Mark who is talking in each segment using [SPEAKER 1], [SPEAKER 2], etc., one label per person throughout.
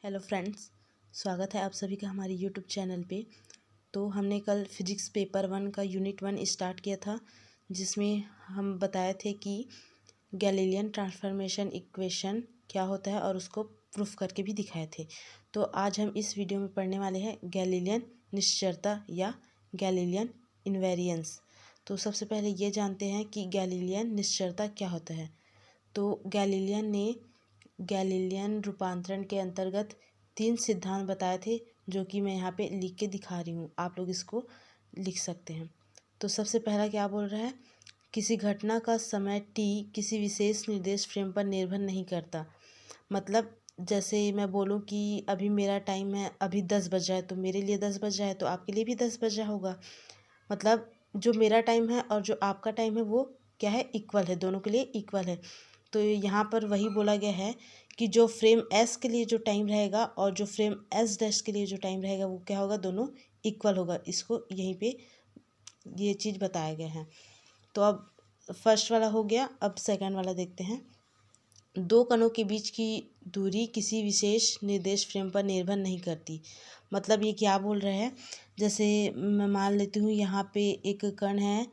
[SPEAKER 1] Hello friends, स्वागत है आप सभी का हमारे यूट्यूब चैनल पे। तो हमने कल फिजिक्स पेपर 1 का यूनिट 1 स्टार्ट किया था, जिसमें हम बताए थे कि गैलीलियन ट्रांसफॉर्मेशन इक्वेशन क्या होता है और उसको प्रूफ करके भी दिखाए थे। तो आज हम इस वीडियो में पढ़ने वाले हैं गैलीलियन निश्चरता या गैलीलियन इनवेरिएंस। तो सबसे पहले ये जानते हैं कि गैलीलियन निश्चरता क्या होता है। तो गैलीलियन रूपांतरण के अंतर्गत 3 सिद्धांत बताए थे, जो कि मैं यहाँ पे लिख के दिखा रही हूँ, आप लोग इसको लिख सकते हैं। तो सबसे पहला क्या बोल रहा है, किसी घटना का समय t किसी विशेष निर्देश फ्रेम पर निर्भर नहीं करता। मतलब जैसे मैं बोलूँ कि अभी मेरा टाइम है, अभी 10 बज रहा है, तो मेरे लिए 10 बज रहा है तो आपके लिए भी 10 बज रहा होगा। मतलब जो मेरा टाइम है और जो आपका टाइम है वो क्या है, इक्वल है, दोनों के लिए इक्वल है। तो यहाँ पर वही बोला गया है कि जो फ्रेम एस के लिए जो टाइम रहेगा और जो फ्रेम एस डैश के लिए जो टाइम रहेगा वो क्या होगा, दोनों इक्वल होगा। इसको यहीं पे ये चीज़ बताया गया है। तो अब फर्स्ट वाला हो गया, अब सेकंड वाला देखते हैं। दो कणों के बीच की दूरी किसी विशेष निर्देश फ्रेम पर निर्भर नहीं करती। मतलब ये क्या बोल रहे हैं, जैसे मैं मान लेती हूँ यहाँ पे एक कण है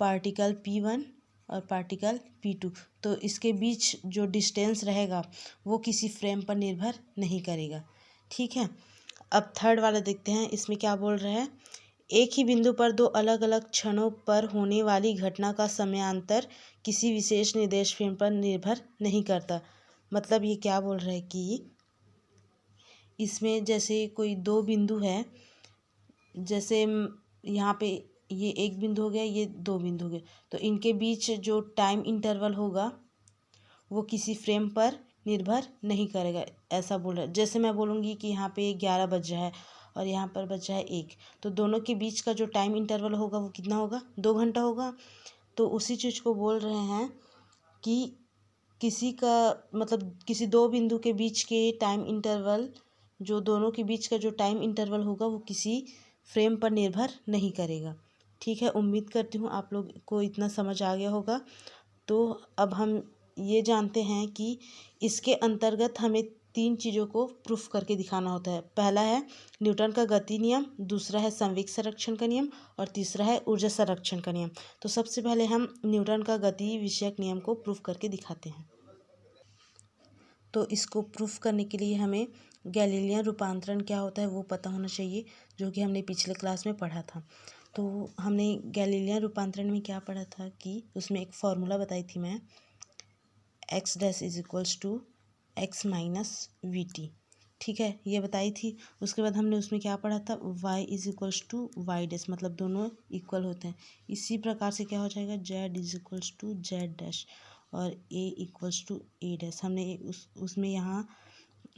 [SPEAKER 1] पार्टिकल P1 और पार्टिकल P2, तो इसके बीच जो डिस्टेंस रहेगा वो किसी फ्रेम पर निर्भर नहीं करेगा। ठीक है, अब थर्ड वाला देखते हैं, इसमें क्या बोल रहे हैं, एक ही बिंदु पर दो अलग अलग क्षणों पर होने वाली घटना का समयांतर किसी विशेष निर्देश फ्रेम पर निर्भर नहीं करता। मतलब ये क्या बोल रहे हैं कि इसमें जैसे कोई दो बिंदु है, जैसे यहाँ पे ये एक बिंदु हो गया, ये दो बिंदु हो गए, तो इनके बीच जो टाइम इंटरवल होगा वो किसी फ्रेम पर निर्भर नहीं करेगा, ऐसा बोल रहा है। जैसे मैं बोलूँगी कि यहाँ पे 11 बज रहा है और यहाँ पर बज रहा है 1, तो दोनों के बीच का जो टाइम इंटरवल होगा वो कितना होगा, 2 घंटा होगा। तो उसी चीज़ को बोल रहे हैं कि किसी का मतलब किसी दो बिंदु के बीच के टाइम इंटरवल, जो दोनों के बीच का जो टाइम इंटरवल होगा वो किसी फ्रेम पर निर्भर नहीं करेगा। ठीक है, उम्मीद करती हूँ आप लोग को इतना समझ आ गया होगा। तो अब हम ये जानते हैं कि इसके अंतर्गत हमें 3 चीज़ों को प्रूफ करके दिखाना होता है। पहला है न्यूटन का गति नियम, दूसरा है संवेग संरक्षण का नियम और तीसरा है ऊर्जा संरक्षण का नियम। तो सबसे पहले हम न्यूटन का गति विषयक नियम को प्रूफ करके दिखाते हैं। तो इसको प्रूफ करने के लिए हमें गैलीलियन रूपांतरण क्या होता है वो पता होना चाहिए, जो कि हमने पिछले क्लास में पढ़ा था। तो हमने गैलीलियन रूपांतरण में क्या पढ़ा था कि उसमें एक फॉर्मूला बताई थी मैं, x dash is equals to x minus v t. ठीक है, ये बताई थी। उसके बाद हमने उसमें क्या पढ़ा था, y is equals to y dash, मतलब दोनों इक्वल होते हैं। इसी प्रकार से क्या हो जाएगा, z is equals to z dash और a equals to a dash. हमने उसमें यहाँ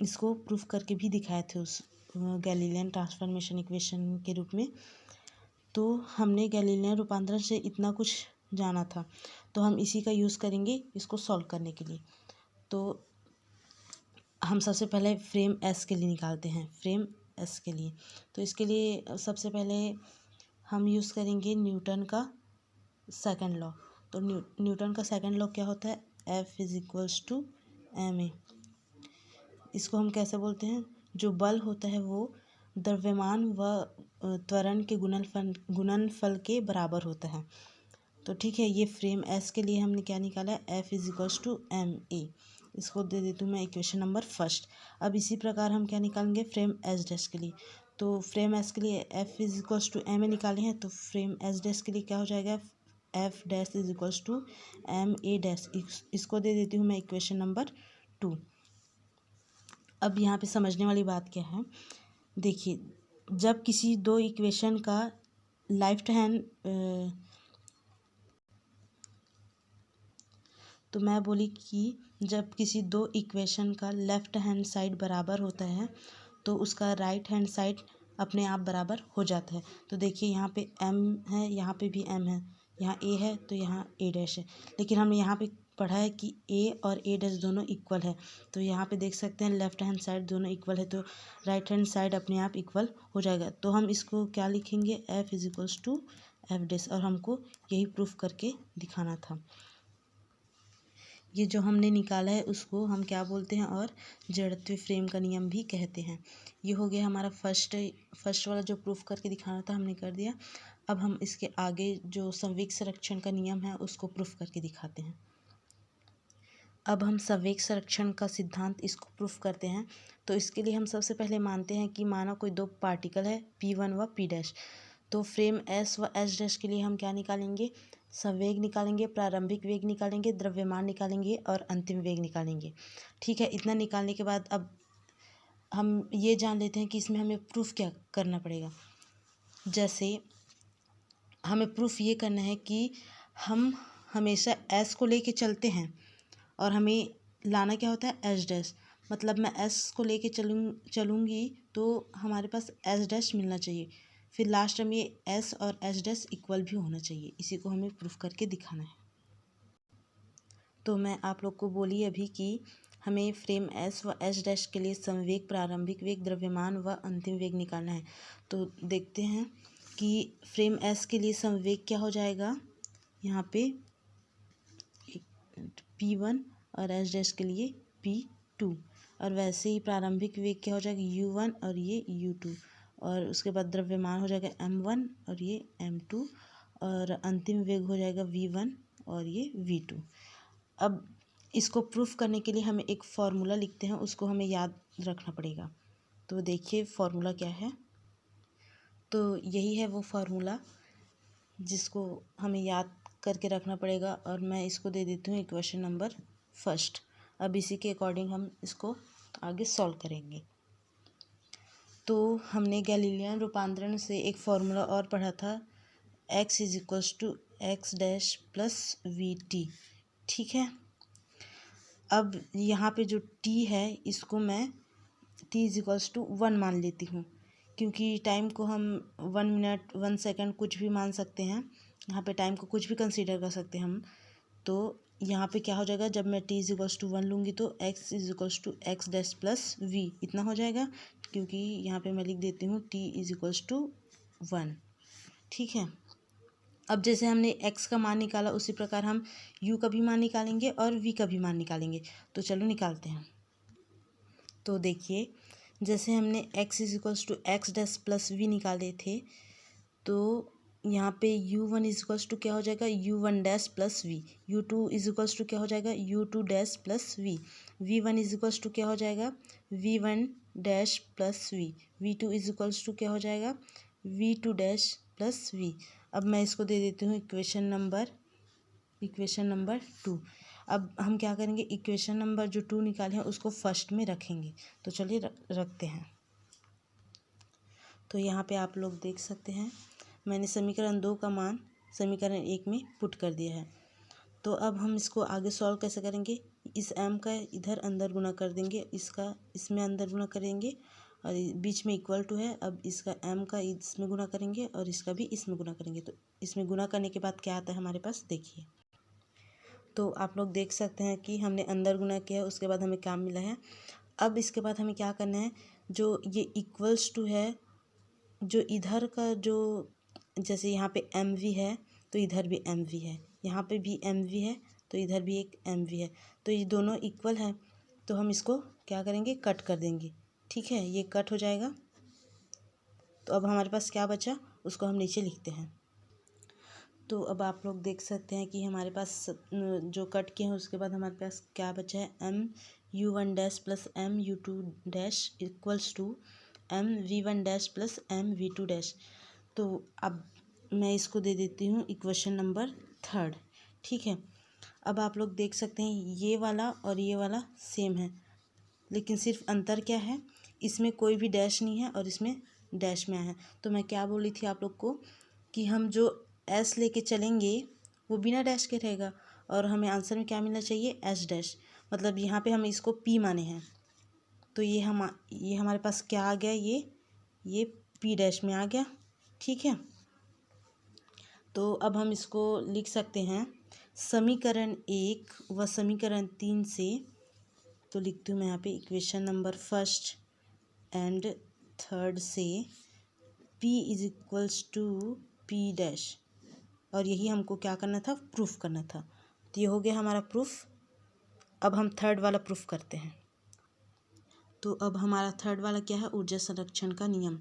[SPEAKER 1] इसको प्रूफ करके भी दिखाए थे उस गैलीलियन ट्रांसफॉर्मेशन इक्वेशन के रूप में। तो हमने गैलीलियन रूपांतरण से इतना कुछ जाना था, तो हम इसी का यूज़ करेंगे इसको सॉल्व करने के लिए। तो हम सबसे पहले फ्रेम एस के लिए निकालते हैं, फ्रेम एस के लिए। तो इसके लिए सबसे पहले हम यूज़ करेंगे न्यूटन का सेकंड लॉ। तो न्यूटन का सेकंड लॉ क्या होता है, f is equals to m a. इसको हम कैसे बोलते हैं, जो बल होता है वो द्रव्यमान व त्वरण के गुणनफल के बराबर होता है। तो ठीक है, ये फ्रेम एस के लिए हमने क्या निकाला है, f is equals to m a. इसको दे देती हूँ मैं इक्वेशन नंबर फर्स्ट। अब इसी प्रकार हम क्या निकालेंगे, फ्रेम एस डैश के लिए। तो फ्रेम एस के लिए f is equals to m a निकाले हैं, तो फ्रेम एस डैश के लिए क्या हो जाएगा, f dash is equals to m a dash. इसको दे देती हूँ मैं इक्वेशन नंबर 2। अब यहाँ पे समझने वाली बात क्या है, देखिए, जब किसी दो इक्वेशन का लेफ्ट हैंड तो मैं बोली कि जब किसी दो इक्वेशन का लेफ़्ट हैंड साइड बराबर होता है तो उसका राइट हैंड साइड अपने आप बराबर हो जाता है। तो देखिए, यहाँ पे m है, यहाँ पे भी m है, यहाँ a है तो यहाँ a डैश है। लेकिन हमने यहाँ पे पढ़ा है कि a और a डैश दोनों इक्वल है। तो यहाँ पे देख सकते हैं लेफ़्ट हैंड साइड दोनों इक्वल है, तो राइट हैंड साइड अपने आप इक्वल हो जाएगा। तो हम इसको क्या लिखेंगे, f is equals to f dash, और हमको यही प्रूफ करके दिखाना था। ये जो हमने निकाला है उसको हम क्या बोलते हैं, और जड़त्वीय फ्रेम का नियम भी कहते हैं। ये हो गया हमारा फर्स्ट वाला जो प्रूफ करके दिखाना था हमने कर दिया। अब हम इसके आगे जो संवेग संरक्षण का नियम है उसको प्रूफ करके दिखाते हैं। अब हम संवेग संरक्षण का सिद्धांत इसको प्रूफ करते हैं। तो इसके लिए हम सबसे पहले मानते हैं कि माना कोई दो पार्टिकल है P1 व P डैश, तो फ्रेम S व S डैश के लिए हम क्या निकालेंगे, संवेग निकालेंगे, प्रारंभिक वेग निकालेंगे, द्रव्यमान निकालेंगे और अंतिम वेग निकालेंगे। ठीक है, इतना निकालने के बाद अब हम ये जान लेते हैं कि इसमें हमें प्रूफ क्या करना पड़ेगा। जैसे हमें प्रूफ ये करना है कि हम हमेशा S को लेके चलते हैं और हमें लाना क्या होता है, एस डैश। मतलब मैं एस को लेके चलूँगी तो हमारे पास एस डैश मिलना चाहिए। फिर लास्ट में ये एस और एस डैश इक्वल भी होना चाहिए। इसी को हमें प्रूफ करके दिखाना है। तो मैं आप लोग को बोली अभी कि हमें फ्रेम एस व एस डैश के लिए संवेग, प्रारंभिक वेग, द्रव्यमान व अंतिम वेग निकालना है। तो देखते हैं कि फ्रेम एस के लिए संवेग क्या हो जाएगा, यहाँ पे P1 और एस डैश के लिए P2, और वैसे ही प्रारंभिक वेग क्या हो जाएगा, U1 और ये U2, और उसके बाद द्रव्यमान हो जाएगा M1 और ये M2, और अंतिम वेग हो जाएगा V1 और ये V2। अब इसको प्रूफ करने के लिए हमें एक फॉर्मूला लिखते हैं, उसको हमें याद रखना पड़ेगा। तो देखिए फॉर्मूला क्या है। तो यही है वो फार्मूला जिसको हमें याद करके रखना पड़ेगा, और मैं इसको दे देती हूँ इक्वेशन नंबर फर्स्ट। अब इसी के अकॉर्डिंग हम इसको आगे सॉल्व करेंगे। तो हमने गैलीलियन रूपांतरण से एक फार्मूला और पढ़ा था, x is equals to x dash plus v t. ठीक है, अब यहाँ पे जो t है इसको मैं t इज इक्वल्स टू 1 मान लेती हूँ, क्योंकि टाइम को हम 1 मिनट 1 सेकंड कुछ भी मान सकते हैं। यहाँ पे टाइम को कुछ भी कंसीडर कर सकते हैं हम। तो यहाँ पे क्या हो जाएगा, जब मैं t इज इक्वल्स टू 1 लूँगी तो x is equals to x dash plus v इतना हो जाएगा, क्योंकि यहाँ पे मैं लिख देती हूँ t इज इक्वल्स टू 1। ठीक है, अब जैसे हमने x का मान निकाला उसी प्रकार हम u का भी मान निकालेंगे और v का भी मान निकालेंगे। तो चलो निकालते हैं। तो देखिए जैसे हमने x is equals to x dash plus v निकाले थे, तो यहाँ पे u1 इज इक्वल्स टू क्या हो जाएगा, u1 dash plus v, u2 is equals to क्या हो जाएगा, u2 dash plus v, v1 is equals to क्या हो जाएगा, v1 dash plus v, v2 is equals to क्या हो जाएगा, v2 डैश प्लस वी। अब मैं इसको दे देती हूँ इक्वेशन नंबर 2। अब हम क्या करेंगे, इक्वेशन नंबर जो 2 निकाले हैं उसको फर्स्ट में रखेंगे। तो चलिए रखते हैं। तो यहाँ पे आप लोग देख सकते हैं मैंने समीकरण 2 का मान समीकरण 1 में पुट कर दिया है। तो अब हम इसको आगे सॉल्व कैसे करेंगे, इस m का इधर अंदर गुना कर देंगे, इसका इसमें अंदर गुना करेंगे, और बीच में इक्वल टू है। अब इसका m का इसमें गुना करेंगे और इसका भी इसमें गुना करेंगे। तो इसमें गुना करने के बाद क्या आता है हमारे पास, देखिए। तो आप लोग देख सकते हैं कि हमने अंदर गुना किया है, उसके बाद हमें क्या मिला है। अब इसके बाद हमें क्या करना है, जो ये इक्वल्स टू है, जो इधर का जो जैसे यहाँ पे mv है तो इधर भी mv है, यहाँ पे भी mv है तो इधर भी एक mv है, तो ये दोनों इक्वल है। तो हम इसको क्या करेंगे, कट कर देंगे। ठीक है, ये कट हो जाएगा। तो अब हमारे पास क्या बचा, उसको हम नीचे लिखते हैं। तो अब आप लोग देख सकते हैं कि हमारे पास जो कट किए हैं उसके बाद हमारे पास क्या बचा है, mu1 dash plus mu2 dash equals to mv1 dash plus mv2 dash. तो अब मैं इसको दे देती हूँ इक्वेशन नंबर 3। ठीक है, अब आप लोग देख सकते हैं ये वाला और ये वाला सेम है, लेकिन सिर्फ अंतर क्या है, इसमें कोई भी डैश नहीं है और इसमें डैश में आया है। तो मैं क्या बोली थी आप लोग को कि हम जो एस लेके चलेंगे वो बिना डैश के रहेगा, और हमें आंसर में क्या मिलना चाहिए, एस डैश। मतलब यहाँ पे हम इसको पी माने हैं, तो ये हमारे पास क्या आ गया, ये पी डैश में आ गया। ठीक है, तो अब हम इसको लिख सकते हैं समीकरण 1 व समीकरण 3 से। तो लिखती हूँ मैं यहाँ पे equation number first and third से p is equals to p dash, और यही हमको क्या करना था, प्रूफ करना था। तो ये हो गया हमारा प्रूफ। अब हम थर्ड वाला प्रूफ करते हैं। तो अब हमारा थर्ड वाला क्या है, ऊर्जा संरक्षण का नियम।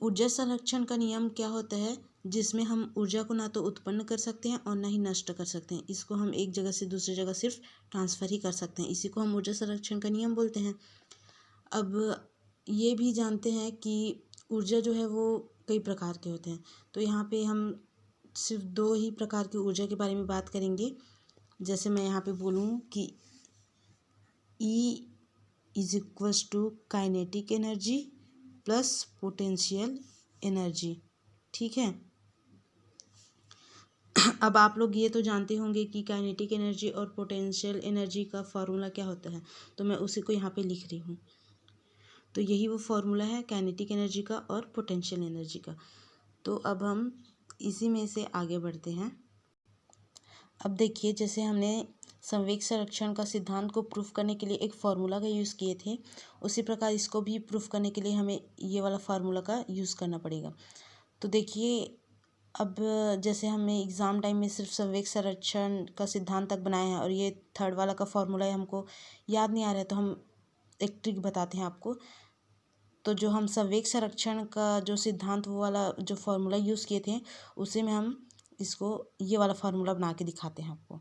[SPEAKER 1] ऊर्जा संरक्षण का नियम क्या होता है, जिसमें हम ऊर्जा को ना तो उत्पन्न कर सकते हैं और ना ही नष्ट कर सकते हैं। इसको हम एक जगह से दूसरी जगह सिर्फ ट्रांसफ़र ही कर सकते हैं। इसी को हम ऊर्जा संरक्षण का नियम बोलते हैं। अब ये भी जानते हैं कि ऊर्जा जो है वो कई प्रकार के होते हैं। तो यहाँ पे हम सिर्फ 2 ही प्रकार की ऊर्जा के बारे में बात करेंगे। जैसे मैं यहाँ पे बोलूँ कि E is equals to kinetic energy plus potential energy. ठीक है। अब आप लोग ये तो जानते होंगे कि काइनेटिक एनर्जी और पोटेंशियल एनर्जी का फार्मूला क्या होता है, तो मैं उसी को यहाँ पे लिख रही हूँ। तो यही वो फार्मूला है काइनेटिक एनर्जी का और पोटेंशियल एनर्जी का। तो अब हम इसी में से आगे बढ़ते हैं। अब देखिए, जैसे हमने संवेग संरक्षण का सिद्धांत को प्रूफ करने के लिए एक फार्मूला का यूज़ किए थे, उसी प्रकार इसको भी प्रूफ करने के लिए हमें ये वाला फार्मूला का यूज़ करना पड़ेगा। तो देखिए, अब जैसे हमें एग्ज़ाम टाइम में सिर्फ संवेग संरक्षण का सिद्धांत तक बनाया है और ये थर्ड वाला का फार्मूला है हमको याद नहीं आ रहा है, तो हम एक ट्रिक बताते हैं आपको। तो जो हम संवेग संरक्षण का जो सिद्धांत वो वाला जो फार्मूला यूज़ किए थे, उसी में हम इसको ये वाला फार्मूला बना के दिखाते हैं आपको।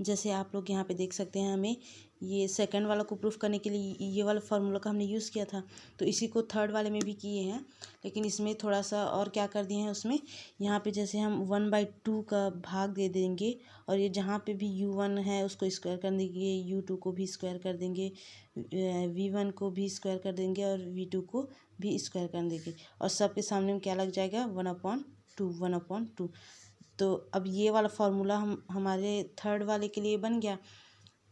[SPEAKER 1] जैसे आप लोग यहाँ पे देख सकते हैं, हमें ये सेकंड वाला को प्रूफ करने के लिए ये वाला फार्मूला का हमने यूज़ किया था, तो इसी को थर्ड वाले में भी किए हैं, लेकिन इसमें थोड़ा सा और क्या कर दिए हैं उसमें। यहाँ पे जैसे हम 1/2 का भाग दे देंगे और ये जहाँ पे भी U1 है उसको स्क्वायर कर देंगे, U2 को भी स्क्वायर कर देंगे, V1 को भी स्क्वायर कर देंगे और V2 को भी स्क्वायर कर देंगे, और सबके सामने में क्या लग जाएगा, 1/2। तो अब ये वाला फार्मूला हमारे थर्ड वाले के लिए बन गया।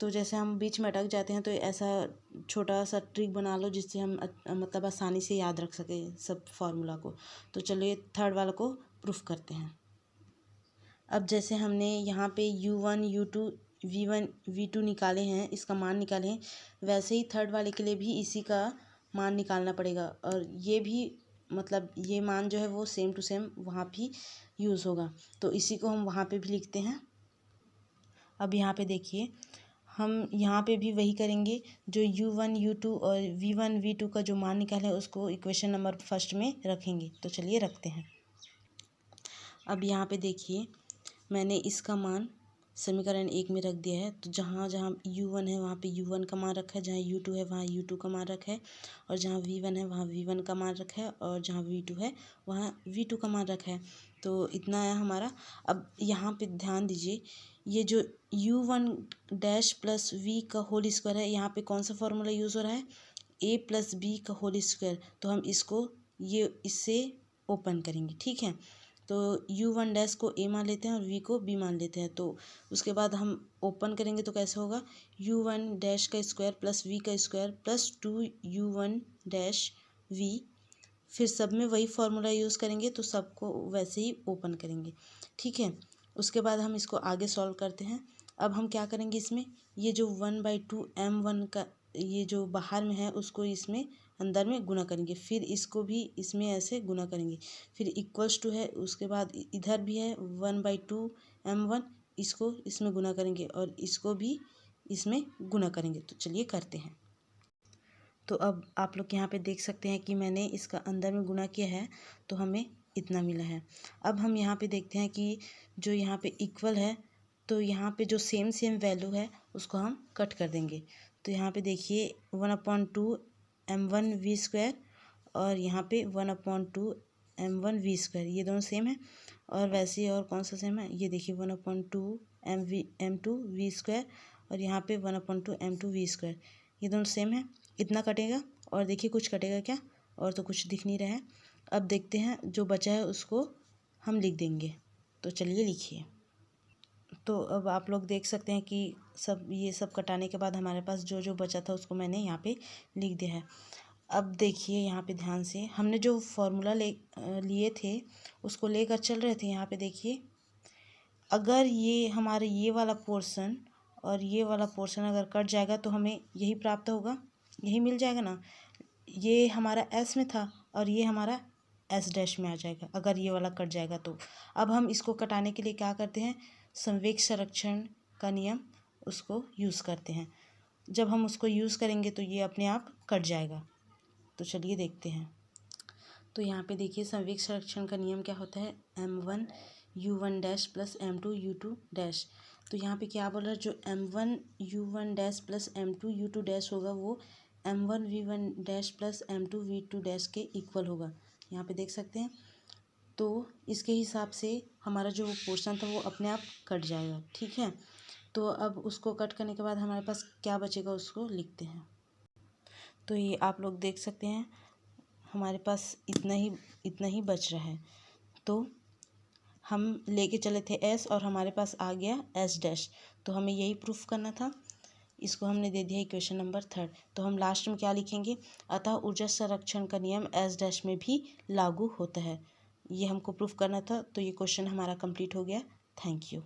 [SPEAKER 1] तो जैसे हम बीच में अटक जाते हैं, तो ऐसा छोटा सा ट्रिक बना लो जिससे हम मतलब आसानी से याद रख सकें सब फार्मूला को। तो चलिए थर्ड वाला को प्रूफ करते हैं। अब जैसे हमने यहाँ पे U1 U2 V1 V2 निकाले हैं, इसका मान निकाले हैं, वैसे ही थर्ड वाले के लिए भी इसी का मान निकालना पड़ेगा, और ये भी मतलब ये मान जो है वो सेम टू सेम वहाँ भी यूज़ होगा। तो इसी को हम वहाँ पे भी लिखते हैं। अब यहाँ पे देखिए, हम यहाँ पे भी वही करेंगे, जो U1 U2 और V1 V2 का जो मान निकाला है उसको इक्वेशन नंबर फर्स्ट में रखेंगे। तो चलिए रखते हैं। अब यहाँ पे देखिए, मैंने इसका मान समीकरण 1 में रख दिया है। तो जहाँ जहाँ U1 है वहाँ पे U1 का मान रखा है, जहाँ U2 है वहाँ U2 का मान रखा है, और जहाँ V1 है वहाँ V1 का मान रखा है, और जहाँ V2 है वहाँ V2 का मान रखा है। तो इतना है हमारा। अब यहाँ पे ध्यान दीजिए, ये जो U1 डैश प्लस V का होल स्क्वायर है, यहाँ पे कौन सा फॉर्मूला यूज़ हो रहा है, A प्लस B का होल स्क्वायर। तो हम इसको इससे ओपन करेंगे। ठीक है। तो U1 डैश को A मान लेते हैं और V को B मान लेते हैं। तो उसके बाद हम ओपन करेंगे तो कैसे होगा, U1 डैश का स्क्वायर प्लस V का square plus 2U1 dash V। फिर सब में वही फार्मूला यूज़ करेंगे, तो सबको वैसे ही ओपन करेंगे। ठीक है। उसके बाद हम इसको आगे सॉल्व करते हैं। अब हम क्या करेंगे, इसमें ये जो 1/2 M1 का ये जो बाहर में है उसको इसमें अंदर में गुना करेंगे, फिर इसको भी इसमें ऐसे गुना करेंगे, फिर इक्वल्स टू है, उसके बाद इधर भी है 1/2 M1, इसको इसमें गुना करेंगे और इसको भी इसमें गुना करेंगे। तो चलिए करते हैं। तो अब आप लोग यहाँ पे देख सकते हैं कि मैंने इसका अंदर में गुना किया है, तो हमें इतना मिला है। अब हम यहाँ पे देखते हैं कि जो यहाँ पे इक्वल है, तो यहाँ पे जो सेम वैल्यू है उसको हम कट कर देंगे। तो यहाँ पे देखिए 1/2 M1 V स्क्वायर और यहाँ पे 1/2 M1 V स्क्वायर, ये दोनों सेम है। और वैसे ही और कौन सा सेम है, ये देखिए 1/2 M2 V स्क्वायर और यहाँ पे 1/2 M2 V स्क्वायर, ये दोनों सेम है। इतना कटेगा, और देखिए कुछ कटेगा क्या, और तो कुछ दिख नहीं रहा है। अब देखते हैं जो बचा है उसको हम लिख देंगे। तो चलिए लिखिए। तो अब आप लोग देख सकते हैं कि ये सब कटाने के बाद हमारे पास जो जो बचा था उसको मैंने यहाँ पे लिख दिया है। अब देखिए यहाँ पे ध्यान से, हमने जो फॉर्मूला लिए थे उसको लेकर चल रहे थे। यहाँ पे देखिए, अगर ये हमारे ये वाला पोर्शन और ये वाला पोर्शन अगर कट जाएगा तो हमें यही प्राप्त होगा, यही मिल जाएगा ना। ये हमारा S में था और ये हमारा S डैश में आ जाएगा अगर ये वाला कट जाएगा तो। अब हम इसको कटाने के लिए क्या करते हैं, संवेग संरक्षण का नियम उसको यूज़ करते हैं। जब हम उसको यूज़ करेंगे तो ये अपने आप कट जाएगा। तो चलिए देखते हैं। तो यहाँ पे देखिए संवेग संरक्षण का नियम क्या होता है, m1 u1 dash plus m2 u2 dash. तो यहाँ पे क्या बोल रहा है, जो m1 u1 dash plus m2 u2 dash होगा वो m1 v1 dash plus m2 v2 dash के इक्वल होगा। यहाँ पे देख सकते हैं। तो इसके हिसाब से हमारा जो पोर्शन था वो अपने आप कट जाएगा, ठीक है। तो अब उसको कट करने के बाद हमारे पास क्या बचेगा उसको लिखते हैं। तो ये आप लोग देख सकते हैं हमारे पास इतना ही बच रहा है। तो हम लेके चले थे एस और हमारे पास आ गया एस डैश। तो हमें यही प्रूफ करना था। इसको हमने दे दिया इक्वेशन नंबर 3। तो हम लास्ट में क्या लिखेंगे, अतः ऊर्जा संरक्षण का नियम एस डैश में भी लागू होता है। ये हमको प्रूफ करना था। तो ये क्वेश्चन हमारा कंप्लीट हो गया। Thank you.